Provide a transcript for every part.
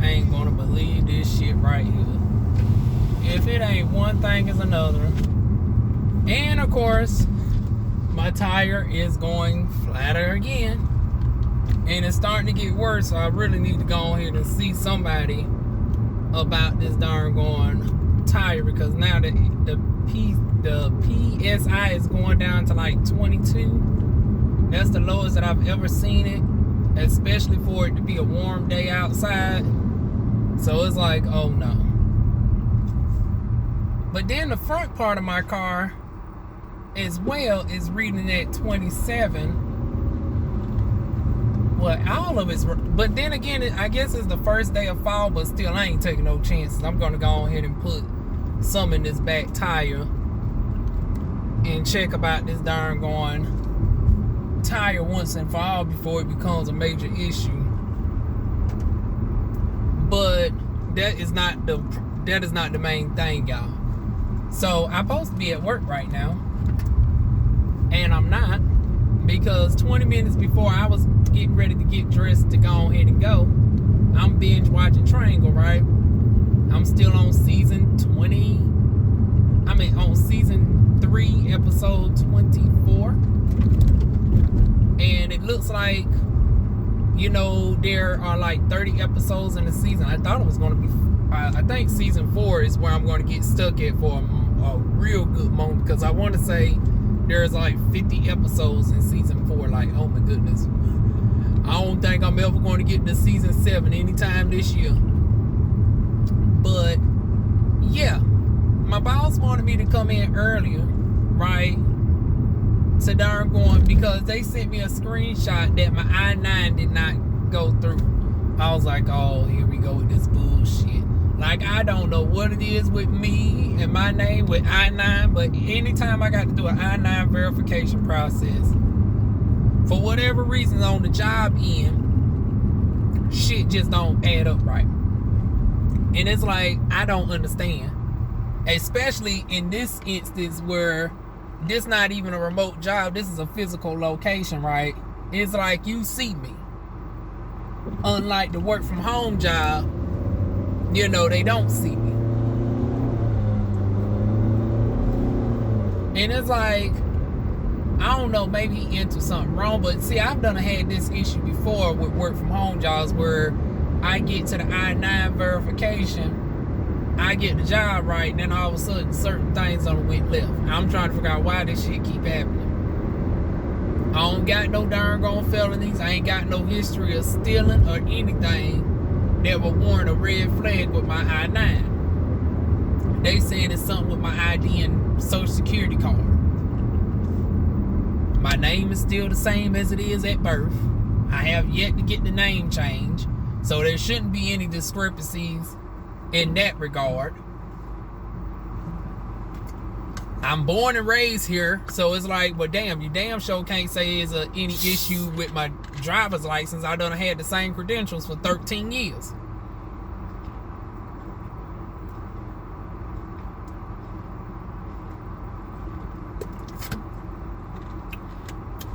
ain't gonna believe this shit right here. If it ain't one thing, it's another. And of course, my tire is going flatter again. And it's starting to get worse, so I really need to go ahead and see somebody about this darn going tire, because now the PSI is going down to like 22. That's the lowest that I've ever seen it, especially for it to be a warm day outside. So it's like, oh no. But then the front part of my car as well is reading at 27. Well, all of it's, but then again, I guess it's the first day of fall, but still, I ain't taking no chances. I'm gonna go ahead and put some in this back tire and check about this darn going tire once and for all before it becomes a major issue. But that is not the main thing, y'all. So I'm supposed to be at work right now, and I'm not, because 20 minutes before I was getting ready to get dressed to go ahead and go, I'm binge watching Triangle, right? I'm still on season 3, episode 24. And it looks like, you know, there are like 30 episodes in the season. I thought it was going to be, I think season 4 is where I'm going to get stuck at for a real good moment, because I want to say there's like 50 episodes in season 4. Like, oh my goodness. I don't think I'm ever going to get to season 7 anytime this year. But yeah, my boss wanted me to come in earlier, right? So darn going, because they sent me a screenshot that my I-9 did not go through. I was like, oh, here we go with this bullshit. Like, I don't know what it is with me and my name with I-9, but anytime I got to do an I-9 verification process, for whatever reason on the job end, shit just don't add up right. And it's like, I don't understand. Especially in this instance where this not even a remote job, this is a physical location, right? It's like you see me. Unlike the work from home job, you know, they don't see me. And it's like, I don't know, maybe he into something wrong, but see, I've had this issue before with work from home jobs where I get to the I-9 verification, I get the job right, and then all of a sudden certain things done went left. I'm trying to figure out why this shit keep happening. I don't got no darn gone felonies. I ain't got no history of stealing or anything that would warrant a red flag with my I-9. They saying it's something with my ID and social security card. My name is still the same as it is at birth. I have yet to get the name change, so there shouldn't be any discrepancies in that regard. I'm born and raised here, so it's like, well, damn, you damn sure can't say there's any issue with my driver's license. I done had the same credentials for 13 years.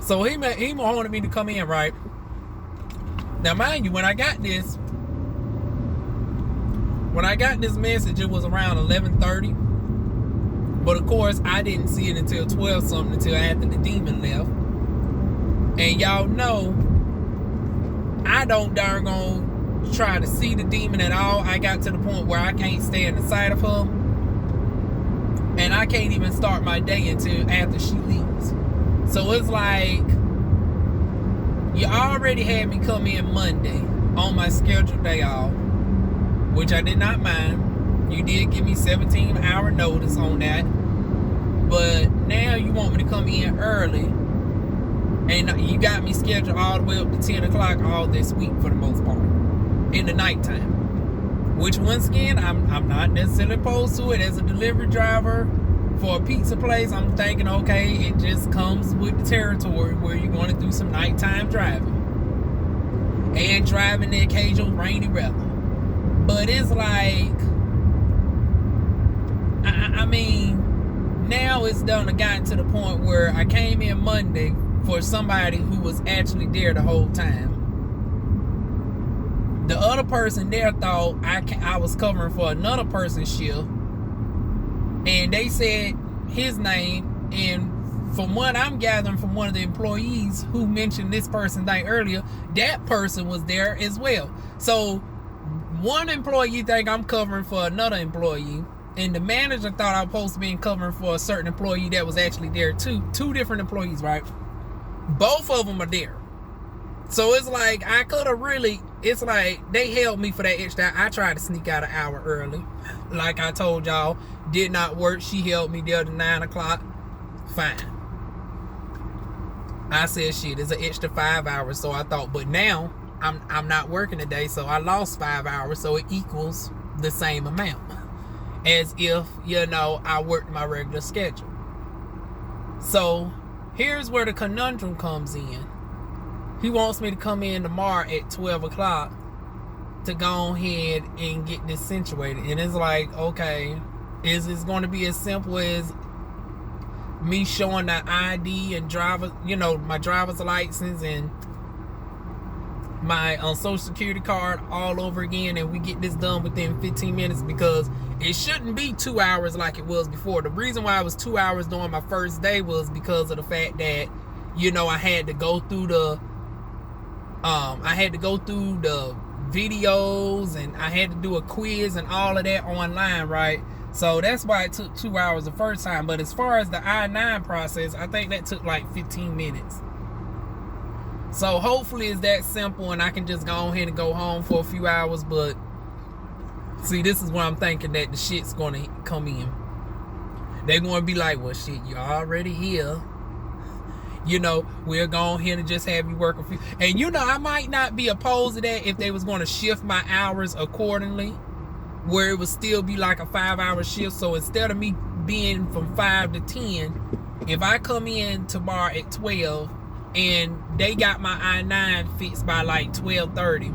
So he wanted me to come in, right? Now, mind you, when I got this message, it was around 11:30. But of course, I didn't see it until 12 something, until after the demon left. And y'all know, I don't darn gonna try to see the demon at all. I got to the point where I can't stand the sight of her. And I can't even start my day until after she leaves. So it's like, you already had me come in Monday on my scheduled day off, which I did not mind. You did give me 17-hour notice on that. But now you want me to come in early, and you got me scheduled all the way up to 10 o'clock all this week for the most part, in the nighttime. Which, once again, I'm not necessarily opposed to it. As a delivery driver for a pizza place, I'm thinking, okay, it just comes with the territory where you're going to do some nighttime driving. And driving the occasional rainy weather. But it's like, I mean, now it's gotten to the point where I came in Monday for somebody who was actually there the whole time. The other person there thought I was covering for another person's shift, and they said his name. And from what I'm gathering from one of the employees who mentioned this person's name earlier, that person was there as well. So one employee think I'm covering for another employee, and the manager thought I was supposed to be covering for a certain employee that was actually there too. Two different employees, right? Both of them are there. So it's like I could have really, it's like they held me for that extra. I tried to sneak out an hour early. Like I told y'all, did not work. She held me there to 9 o'clock. Fine. I said, shit, it's an extra 5 hours. So I thought, but now I'm not working today, so I lost 5 hours. So it equals the same amount as if, you know, I worked my regular schedule. So here's where the conundrum comes in. He wants me to come in tomorrow at 12 o'clock to go ahead and get this situated. And it's like, okay, is this going to be as simple as me showing the ID and driver, you know, my driver's license and my social security card all over again, and we get this done within 15 minutes? Because it shouldn't be 2 hours like it was before. The reason why it was 2 hours during my first day was because of the fact that, you know, I had to go through the videos, and I had to do a quiz and all of that online, right? So that's why it took 2 hours the first time. But as far as the I-9 process, I think that took like 15 minutes. So hopefully it's that simple and I can just go ahead and go home for a few hours. But see, this is where I'm thinking that the shit's going to come in. They're going to be like, well, shit, you're already here. You know, we'll go ahead and just have you work a few. And, you know, I might not be opposed to that if they was going to shift my hours accordingly, where it would still be like a 5-hour shift. So instead of me being from 5 to 10, if I come in tomorrow at 12 and they got my I-9 fixed by like 12:30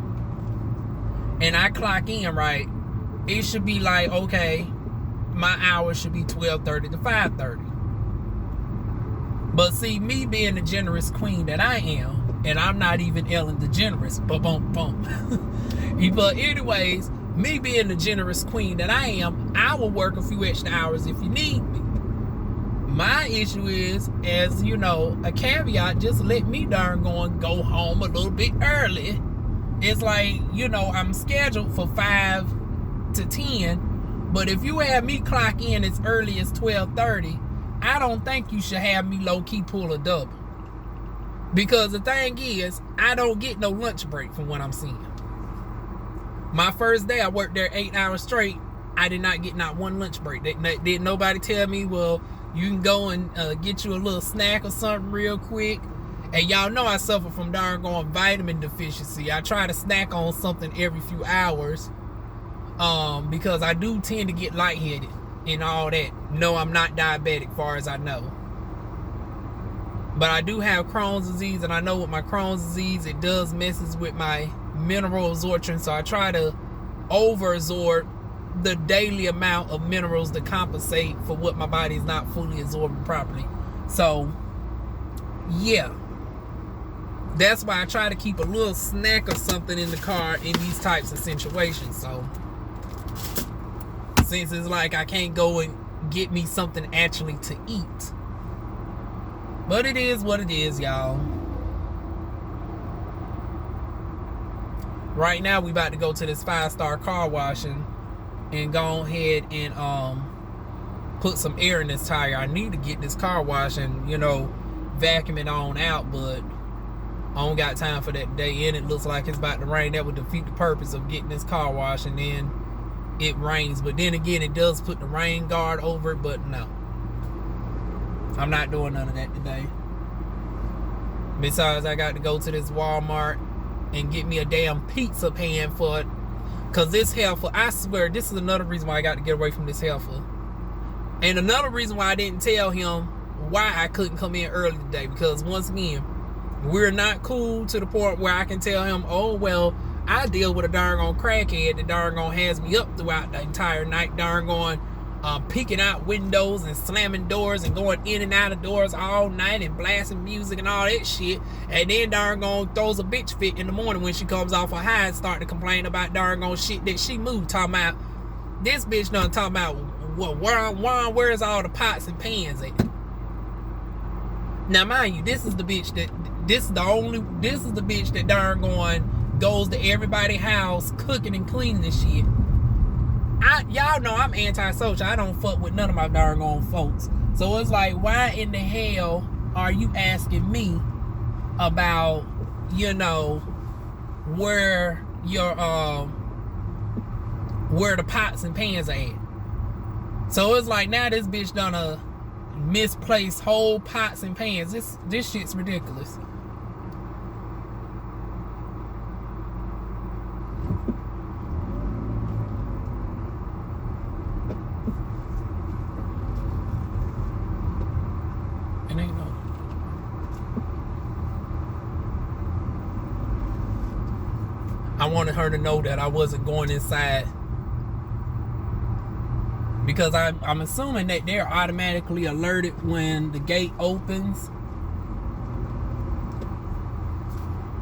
and I clock in, right, it should be like, okay, my hours should be 12:30 to 5:30. But see, me being the generous queen that I am, and I'm not even Ellen DeGeneres, but anyways, me being the generous queen that I am, I will work a few extra hours if you need me. My issue is, as you know, a caveat, just let me darn go home a little bit early. It's like, you know, I'm scheduled for 5 to 10, but if you have me clock in as early as 12:30, I don't think you should have me low-key pull a double. Because the thing is, I don't get no lunch break from what I'm seeing. My first day, I worked there 8 hours straight. I did not get not one lunch break. Did nobody tell me, well, you can go and get you a little snack or something real quick? And y'all know I suffer from darn vitamin deficiency. I try to snack on something every few hours because I do tend to get lightheaded and all that. No, I'm not diabetic, far as I know. But I do have Crohn's disease, and I know with my Crohn's disease, it does messes with my mineral absorption. So I try to over-absorb the daily amount of minerals to compensate for what my body is not fully absorbing properly. So, yeah. That's why I try to keep a little snack or something in the car in these types of situations. So, since it's like I can't go and get me something actually to eat. But it is what it is, y'all. Right now, we about to go to this 5-star car washing and go ahead and put some air in this tire. I need to get this car wash and, you know, vacuum it on out, but I don't got time for that today. And it looks like it's about to rain. That would defeat the purpose of getting this car wash, and then it rains. But then again, it does put the rain guard over it, but no, I'm not doing none of that today. Besides, I got to go to this Walmart and get me a damn pizza pan for it, because this heifer, I swear, this is another reason why I got to get away from this heifer. And another reason why I didn't tell him why I couldn't come in early today, because once again, we're not cool to the point where I can tell him, oh, well, I deal with a darn crackhead that darn has me up throughout the entire night, darn peeking out windows and slamming doors and going in and out of doors all night and blasting music and all that shit. And then darn gone throws a bitch fit in the morning when she comes off her high and start to complain about darn gone shit that she moved. Talking about this bitch done talking about where's all the pots and pans at. Now mind you, this is the bitch that darn going goes to everybody's house cooking and cleaning and shit. Y'all know I'm antisocial. I don't fuck with none of my darn own folks. So it's like, why in the hell are you asking me about, you know, where your where the pots and pans are at? So it's like, now this bitch done misplaced whole pots and pans. This shit's ridiculous. I wanted her to know that I wasn't going inside, because I'm assuming that they're automatically alerted when the gate opens.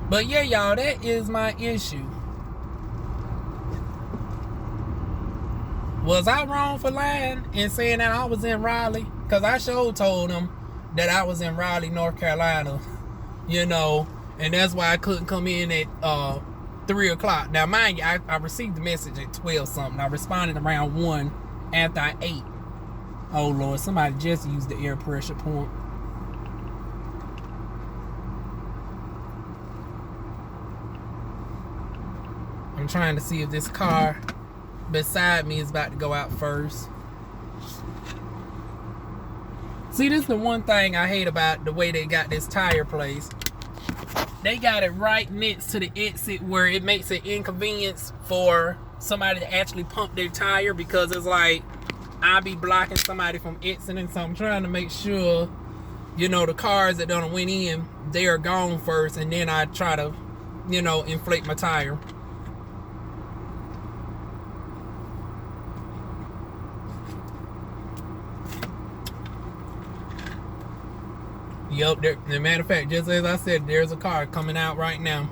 But yeah, y'all, that is my issue. Was I wrong for lying and saying that I was in Raleigh? Because I sure told them that I was in Raleigh, North Carolina, you know, and that's why I couldn't come in at 3 o'clock. Now mind you, I received the message at 12 something. I responded around 1 after I ate. Oh Lord, somebody just used the air pressure point. I'm trying to see if this car beside me is about to go out first. See, this is the one thing I hate about the way they got this tire place. They got it right next to the exit where it makes an inconvenience for somebody to actually pump their tire, because it's like I'll be blocking somebody from exiting. So I'm trying to make sure, you know, the cars that done went in, they are gone first, and then I try to, you know, inflate my tire. Yep, as a matter of fact, just as I said, there's a car coming out right now.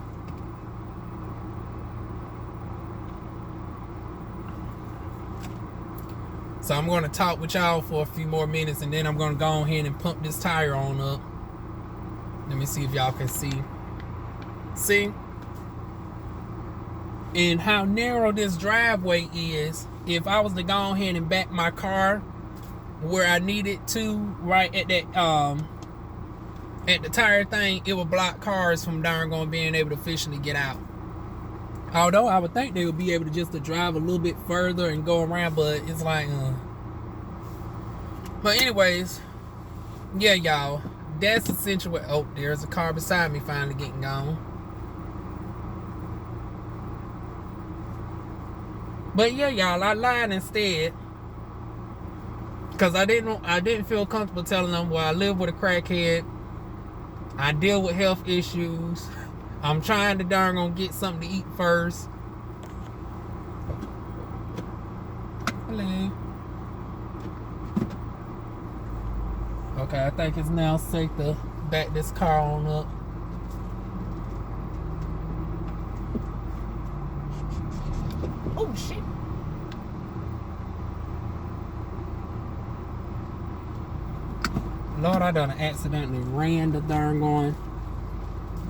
So I'm going to talk with y'all for a few more minutes, and then I'm going to go ahead and pump this tire on up. Let me see if y'all can see. See? And how narrow this driveway is. If I was to go ahead and back my car where I needed to, right at that at the tire thing, it will block cars from darn going being able to efficiently get out. Although I would think they would be able to just to drive a little bit further and go around, but it's like But anyways, yeah, y'all, that's essentially what. Oh, there's a car beside me finally getting gone. But yeah, y'all, I lied instead, because I didn't feel comfortable telling them, well, I live with a crackhead, I deal with health issues, I'm trying to darn gonna get something to eat first. Hello. Okay, I think it's now safe to back this car on up. Oh shit. Lord, I done accidentally ran the darn going.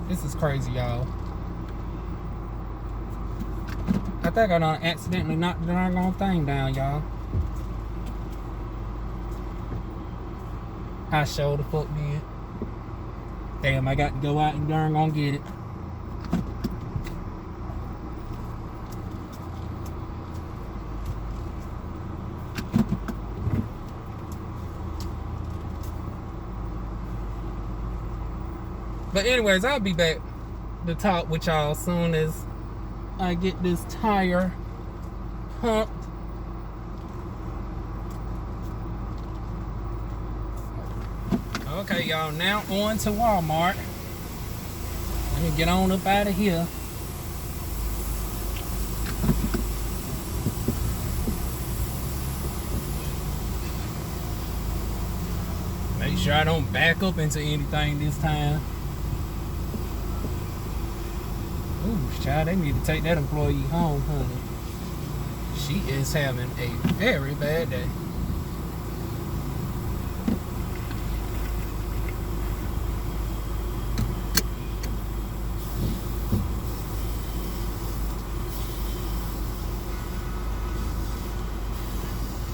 This is crazy, y'all. I think I done accidentally knocked the darn going thing down, y'all. I sure the fuck did. Damn, I got to go out and darn gonna get it. But anyways, I'll be back to talk with y'all as soon as I get this tire pumped. Okay, y'all, now on to Walmart. Let me get on up out of here. sure I don't back up into anything this time. Ooh, child, they need to take that employee home, honey. She is having a very bad day.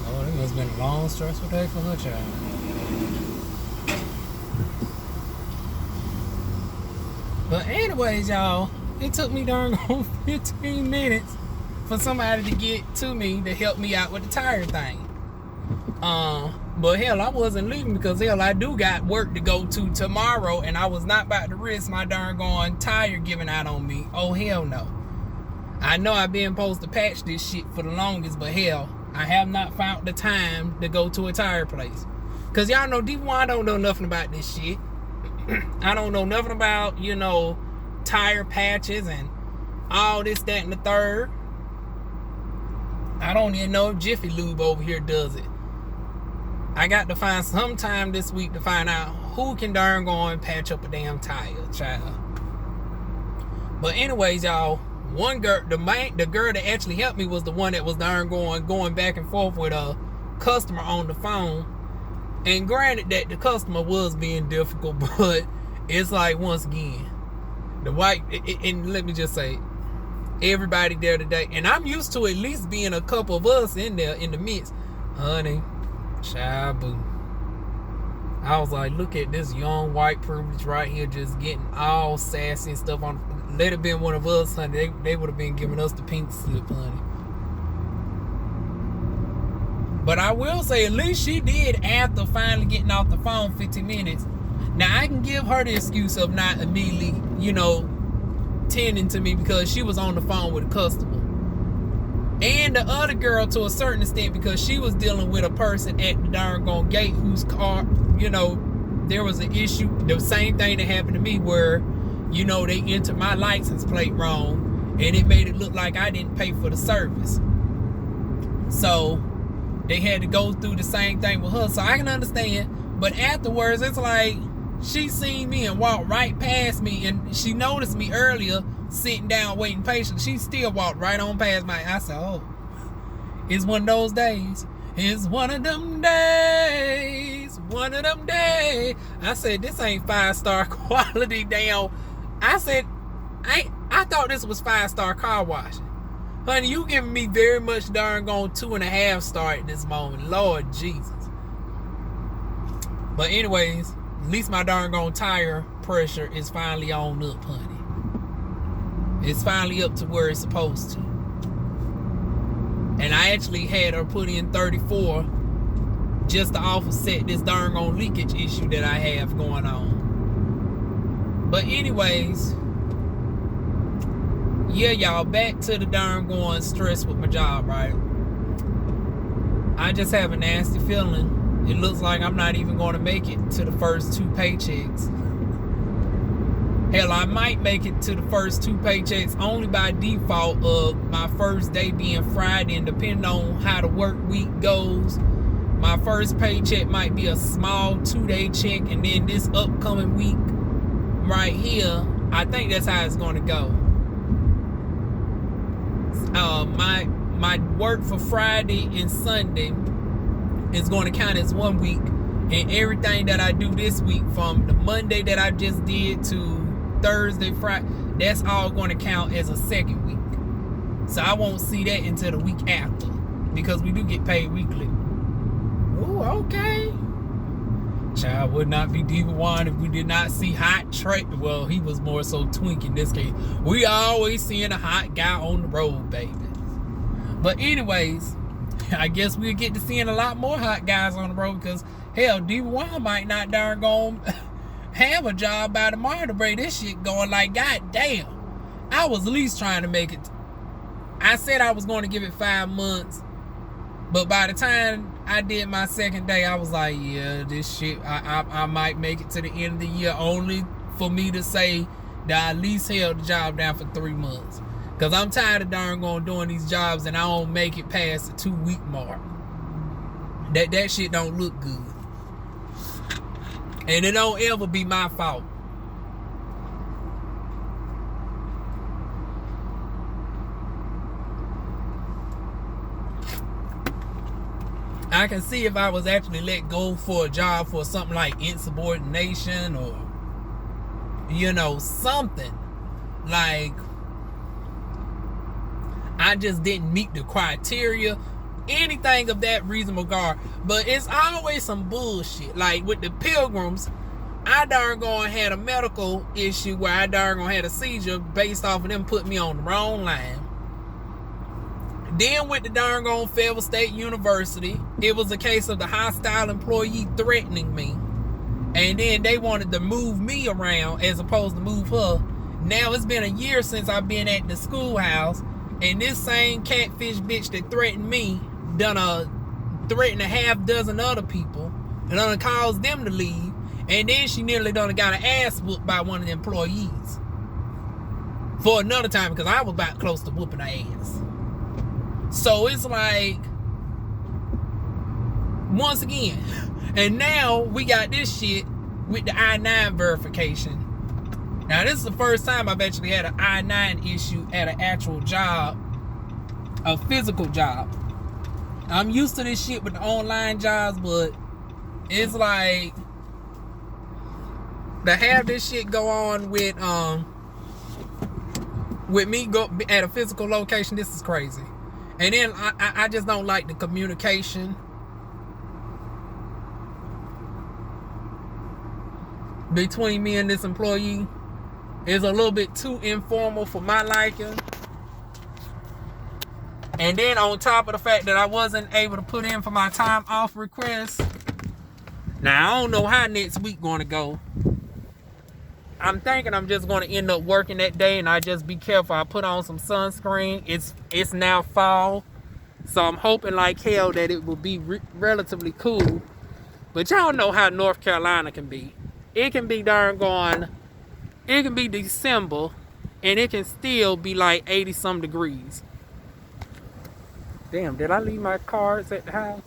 Oh, it must have been a long, stressful day for her child. But anyways, y'all, it took me darn 15 minutes for somebody to get to me to help me out with the tire thing. But hell, I wasn't leaving because hell, I do got work to go to tomorrow, and I was not about to risk my darn going tire giving out on me. Oh hell no. I know I've been supposed to patch this shit for the longest, but hell, I have not found the time to go to a tire place. Cause y'all know DivaWuan don't know nothing about this shit. I don't know nothing about, you know, tire patches and all this, that, and the third. I don't even know if Jiffy Lube over here does it. I got to find some time this week to find out who can darn go and patch up a damn tire, child. But anyways, y'all, one girl, the girl that actually helped me was the one that was darn going back and forth with a customer on the phone. And granted that the customer was being difficult, but it's like, once again, the white, and let me just say, everybody there today, and I'm used to at least being a couple of us in there in the midst. Honey, child boo. I was like, look at this young white privilege right here just getting all sassy and stuff on. Let it been one of us, honey. They would have been giving us the pink slip, honey. But I will say, at least she did after finally getting off the phone 15 minutes. Now, I can give her the excuse of not immediately, you know, tending to me because she was on the phone with a customer. And the other girl to a certain extent because she was dealing with a person at the darn gone gate whose car, you know, there was an issue. The same thing that happened to me where, you know, they entered my license plate wrong and it made it look like I didn't pay for the service. So they had to go through the same thing with her. So I can understand. But afterwards, it's like she seen me and walked right past me, and she noticed me earlier sitting down waiting patiently. She still walked right on past my. I said, oh, it's one of those days. It's one of them days. One of them days. I said, this ain't 5-star quality down. I said, I thought this was 5-star car washing. Honey, you giving me very much darn gone 2.5-star at this moment. Lord Jesus. But anyways, at least my darn gone tire pressure is finally on up, honey. It's finally up to where it's supposed to. And I actually had her put in 34 just to offset this darn gone leakage issue that I have going on. But anyways, yeah, y'all, back to the darn going stress with my job, right? I just have a nasty feeling. It looks like I'm not even going to make it to the first 2 paychecks. Hell, I might make it to the first 2 paychecks only by default of my first day being Friday, and depending on how the work week goes, my first paycheck might be a small 2-day check, and then this upcoming week right here, I think that's how it's going to go. My work for Friday and Sunday is going to count as 1 week, and everything that I do this week from the Monday that I just did to Thursday, Friday, that's all going to count as a second week. So I won't see that until the week after, because we do get paid weekly. Ooh, okay. Child, would not be DivaWuan if we did not see hot Trey. Well, he was more so twink in this case. We always seeing a hot guy on the road, baby. But anyways, I guess we'll get to seeing a lot more hot guys on the road, because hell, DivaWuan might not darn go have a job by tomorrow to break this shit going. Like, god damn, I was at least trying to make it. I said I was going to give it 5 months, but by the time I did my second day, I was like, yeah, this shit, I might make it to the end of the year, only for me to say that I at least held the job down for 3 months. Because I'm tired of darn going doing these jobs and I don't make it past the 2-week mark. That shit don't look good. And it don't ever be my fault. I can see if I was actually let go for a job for something like insubordination or, you know, something. Like, I just didn't meet the criteria. Anything of that reasonable regard. But it's always some bullshit. Like with the Pilgrims, I darn gone had a medical issue where I darn gone had a seizure based off of them putting me on the wrong line. Then with the darn gone Fayetteville State University, it was a case of the hostile employee threatening me. And then they wanted to move me around as opposed to move her. Now it's been a year since I've been at the schoolhouse, and this same catfish bitch that threatened me threatened a half dozen other people and done caused them to leave. And then she nearly done got an ass whooped by one of the employees for another time because I was about close to whooping her ass. So it's like, once again, and now we got this shit with the I-9 verification. Now this is the first time I've actually had an I-9 issue at an actual job, a physical job. I'm used to this shit with the online jobs, but it's like, to have this shit go on with me go at a physical location, this is crazy. And then I just don't like the communication. Between me and this employee is a little bit too informal for my liking. And then on top of the fact that I wasn't able to put in for my time off request. Now I don't know how next week going to go. I'm thinking I'm just going to end up working that day, and I just be careful. I put on some sunscreen. It's now fall, so I'm hoping like hell that it will be relatively cool. But y'all know how North Carolina can be. It can be darn gone. It can be December, and it can still be like 80 some degrees. Damn, did I leave my cards at the house?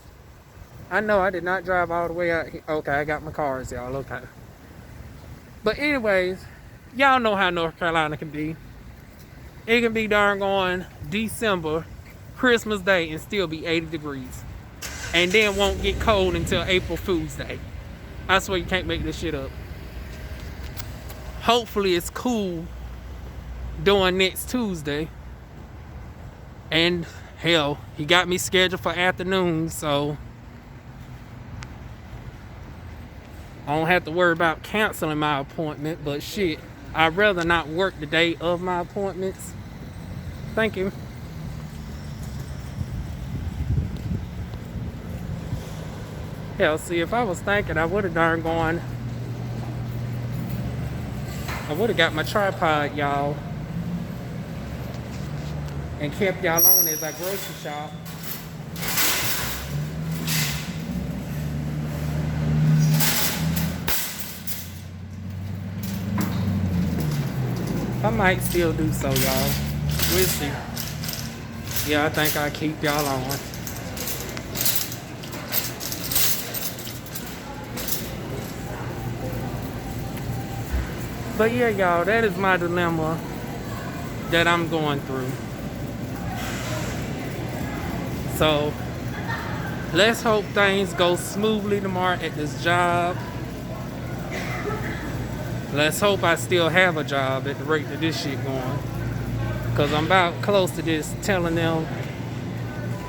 I know I did not drive all the way out here. Okay, I got my cards, y'all. Okay. But anyways, y'all know how North Carolina can be. It can be darn gone December, Christmas Day, and still be 80 degrees. And then won't get cold until April Fool's Day. I swear you can't make this shit up. Hopefully it's cool during next Tuesday. And hell, he got me scheduled for afternoon, so I don't have to worry about canceling my appointment. But shit, I'd rather not work the day of my appointments. Thank you. Hell, see, if I was thinking, I would have darn gone. I would have got my tripod, y'all, and kept y'all on as I grocery shop. I might still do so, y'all. We'll see. Yeah, I think I'll keep y'all on. But yeah, y'all, that is my dilemma that I'm going through. So let's hope things go smoothly tomorrow at this job. Let's hope I still have a job at the rate that this shit going. Cause I'm about close to just telling them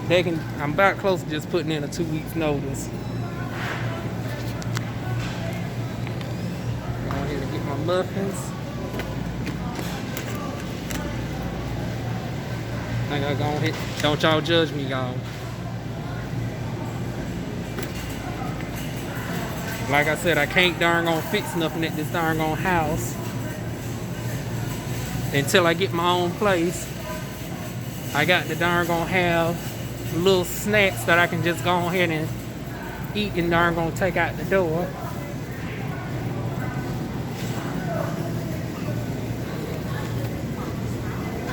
I'm about close to just putting in a 2 weeks notice. Go ahead and get my muffins. I gotta go ahead. Don't y'all judge me, y'all. Like I said, I can't darn gonna fix nothing at this darn gone house until I get my own place. I got to darn gonna have little snacks that I can just go ahead and eat and darn gonna take out the door.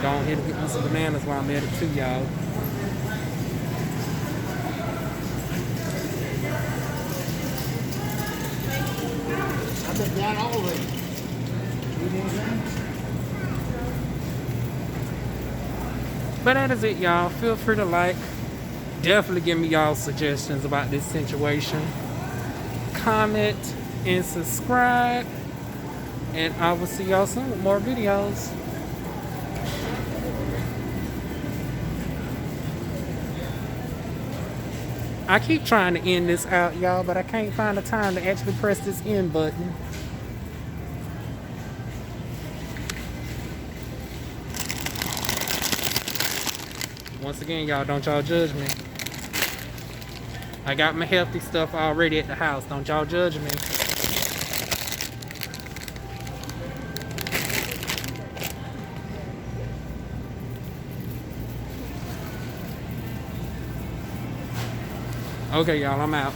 Go ahead and get me some bananas while I'm at it too, y'all. took that already. But that is it, y'all. Feel free to like. Definitely give me y'all suggestions about this situation. Comment and subscribe. And I will see y'all soon with more videos. I keep trying to end this out, y'all, but I can't find the time to actually press this end button. Once again, y'all, don't y'all judge me. I got my healthy stuff already at the house. Don't y'all judge me. Okay, y'all, I'm out.